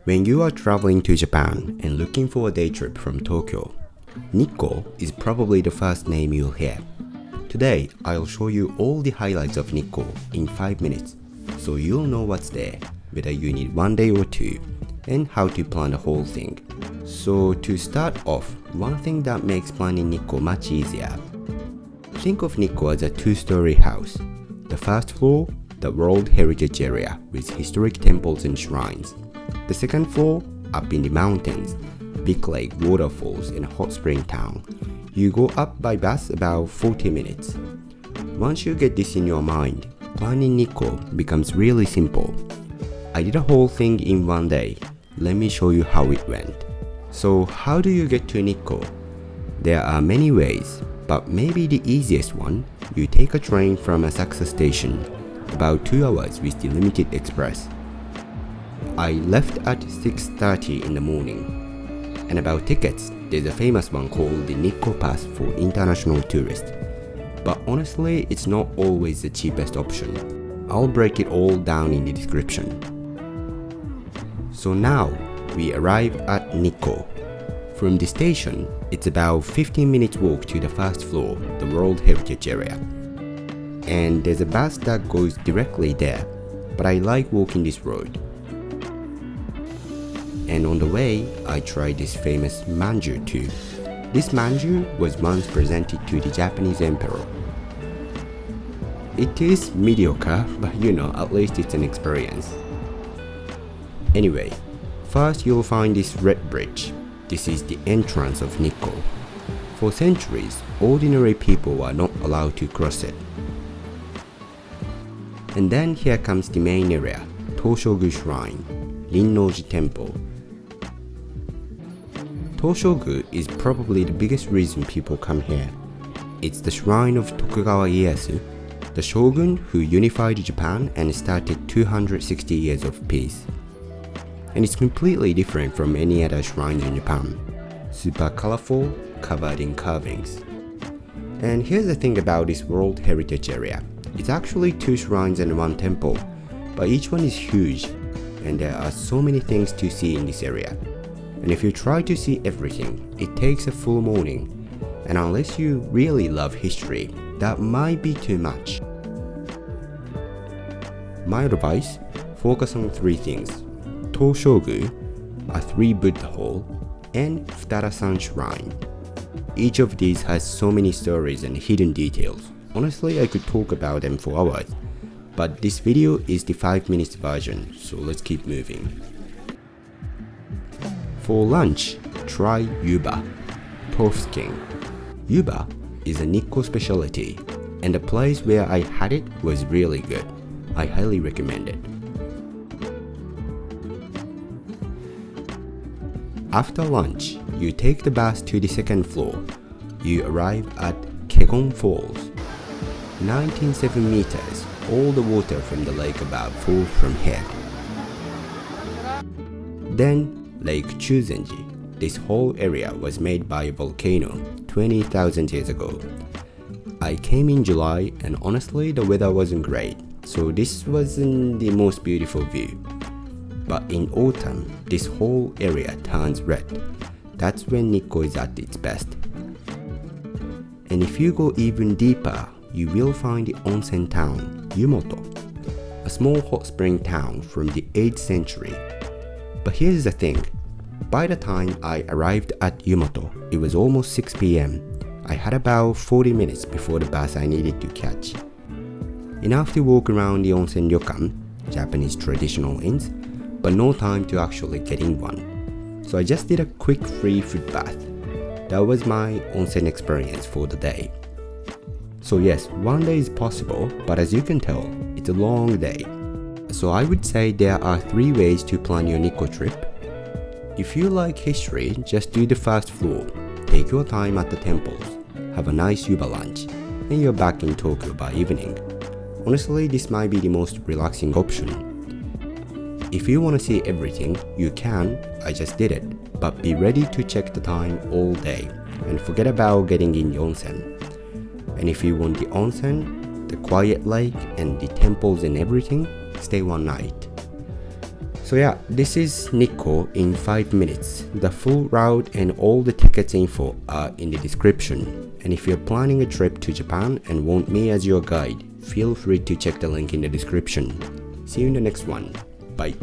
When you are traveling to Japan and looking for a day trip from Tokyo, Nikko is probably the first name you'll hear. Today, I'll show you all the highlights of Nikko in 5 minutes, so you'll know what's there, whether you need 1 day or 2, and how to plan the whole thing. So to start off, one thing that makes planning Nikko much easier. Think of Nikko as a 2-story house. The first floor, the World Heritage Area with historic temples and shrines. The second floor, up in the mountains, big lake, waterfalls, and hot spring town. You go up by bus about 40 minutes. Once you get this in your mind, planning Nikko becomes really simple. I did a whole thing in 1 day. Let me show you how it went. So how do you get to Nikko? There are many ways, but maybe the easiest one, you take a train from Asakusa station, about 2 hours with the Limited Express. I left at 6:30 in the morning. And about tickets, there's a famous one called the Nikko Pass for international tourists. But honestly, it's not always the cheapest option. I'll break it all down in the description. So now, we arrive at Nikko. From the station, it's about 15 minutes walk to the first floor, the World Heritage Area. And there's a bus that goes directly there, but I like walking this road. And on the way, I tried this famous manju too. This manju was once presented to the Japanese emperor. It is mediocre, but at least it's an experience. Anyway, first you'll find this red bridge. This is the entrance of Nikko. For centuries, ordinary people were not allowed to cross it. And then here comes the main area, Toshogu Shrine, Rinnoji Temple. Toshogu is probably the biggest reason people come here. It's the shrine of Tokugawa Ieyasu, the shogun who unified Japan and started 260 years of peace. And it's completely different from any other shrines in Japan. Super colorful, covered in carvings. And here's the thing about this World Heritage Area. It's actually 2 shrines and 1 temple, but each one is huge, and there are so many things to see in this area. And if you try to see everything, it takes a full morning, and unless you really love history, that might be too much. My advice, focus on 3 things. Toshogu, a 3 Buddha hall, and Futara-san Shrine. Each of these has so many stories and hidden details. Honestly, I could talk about them for hours, but this video is the 5 minutes version, so let's keep moving. For lunch, try Yuba, tofu king. Yuba is a Nikko specialty, and the place where I had it was really good. I highly recommend it. After lunch, you take the bus to the second floor. You arrive at Kegon Falls. 19.7 meters, all the water from the lake above falls from here. Then, Lake Chuzenji. This whole area was made by a volcano 20,000 years ago. I came in July and honestly the weather wasn't great, so this wasn't the most beautiful view. But in autumn, this whole area turns red. That's when Nikko is at its best. And if you go even deeper, you will find the onsen town, Yumoto, a small hot spring town from the 8th century. But here's the thing, by the time I arrived at Yumoto, it was almost 6 p.m. I had about 40 minutes before the bus I needed to catch. Enough to walk around the onsen ryokan, Japanese traditional inns, but no time to actually get in one. So I just did a quick free foot bath. That was my onsen experience for the day. So yes, 1 day is possible, but as you can tell, it's a long day. So I would say there are 3 ways to plan your Nikko trip. If you like history, just do the first floor, take your time at the temples, have a nice Yuba lunch, and you're back in Tokyo by evening. Honestly, this might be the most relaxing option. If you want to see everything, you can, I just did it, but be ready to check the time all day, and forget about getting in the onsen. And if you want the onsen, the quiet lake, and the temples and everything, stay 1 night. So yeah, this is Nikko in 5 minutes. The full route and all the tickets info are in the description. And if you're planning a trip to Japan and want me as your guide, feel free to check the link in the description. See you in the next one. Bye.